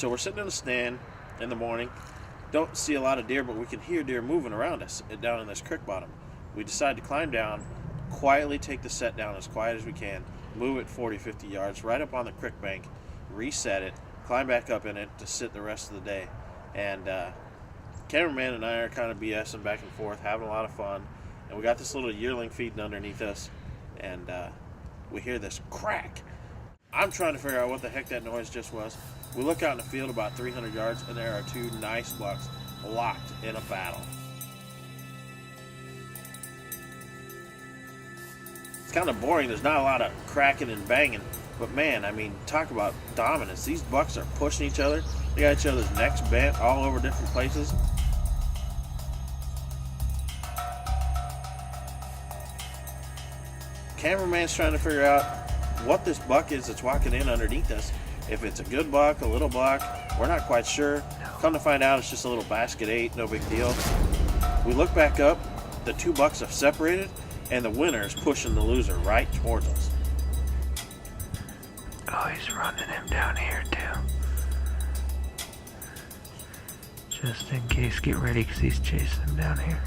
So we're sitting in the stand in the morning. Don't see a lot of deer, but we can hear deer moving around us down in this creek bottom. We decide to climb down, quietly take the set down as quiet as we can, move it 40, 50 yards, right up on the creek bank, reset it, climb back up in it to sit the rest of the day. And cameraman and I are kind of BSing back and forth, having a lot of fun. And we got this little yearling feeding underneath us, and we hear this crack. I'm trying to figure out what the heck that noise just was. We look out in the field about 300 yards, and there are two nice bucks locked in a battle. It's kind of boring. There's not a lot of cracking and banging, but man, I mean, talk about dominance. These bucks are pushing each other. They got each other's necks bent all over different places. Cameraman's trying to figure out what this buck is that's walking in underneath us. If it's a good buck, a little buck, we're not quite sure. Come to find out, it's just a little basket 8, no big deal. We look back up, the two bucks have separated, and the winner is pushing the loser right towards us. Oh, he's running him down here too. Just in case, get ready because he's chasing him down here.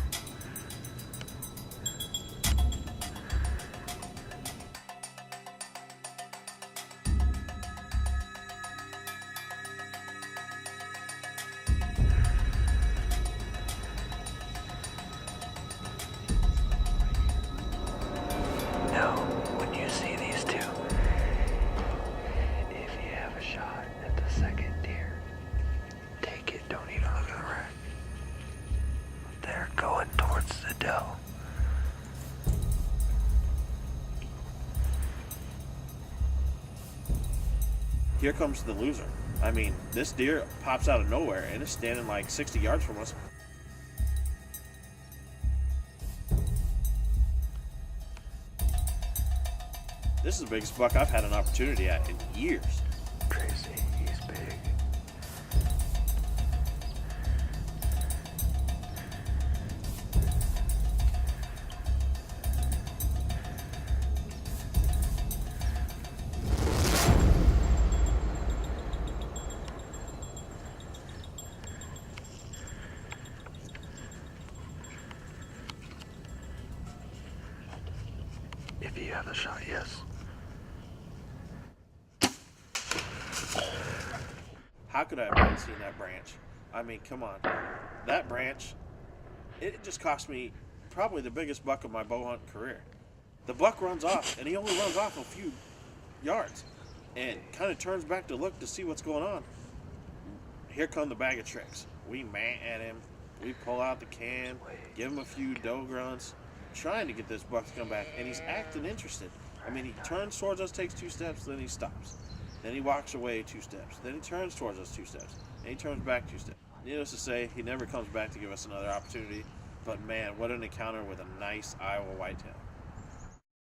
Going towards the doe. Here comes the loser. I mean, this deer pops out of nowhere and is standing like 60 yards from us. This is the biggest buck I've had an opportunity at in years. Tracie, he's big. If you have the shot, yes. How could I have not seen that branch? I mean, come on. That branch, it just cost me probably the biggest buck of my bow hunting career. The buck runs off, and he only runs off a few yards, and kind of turns back to look to see what's going on. Here come the bag of tricks. We man at him. We pull out the can, give him a few doe grunts, trying to get this buck to come back, and he's acting interested. I mean, he turns towards us, takes 2 steps, then he stops. Then he walks away 2 steps. Then he turns towards us 2 steps. And he turns back 2 steps. Needless to say, he never comes back to give us another opportunity. But man, what an encounter with a nice Iowa whitetail.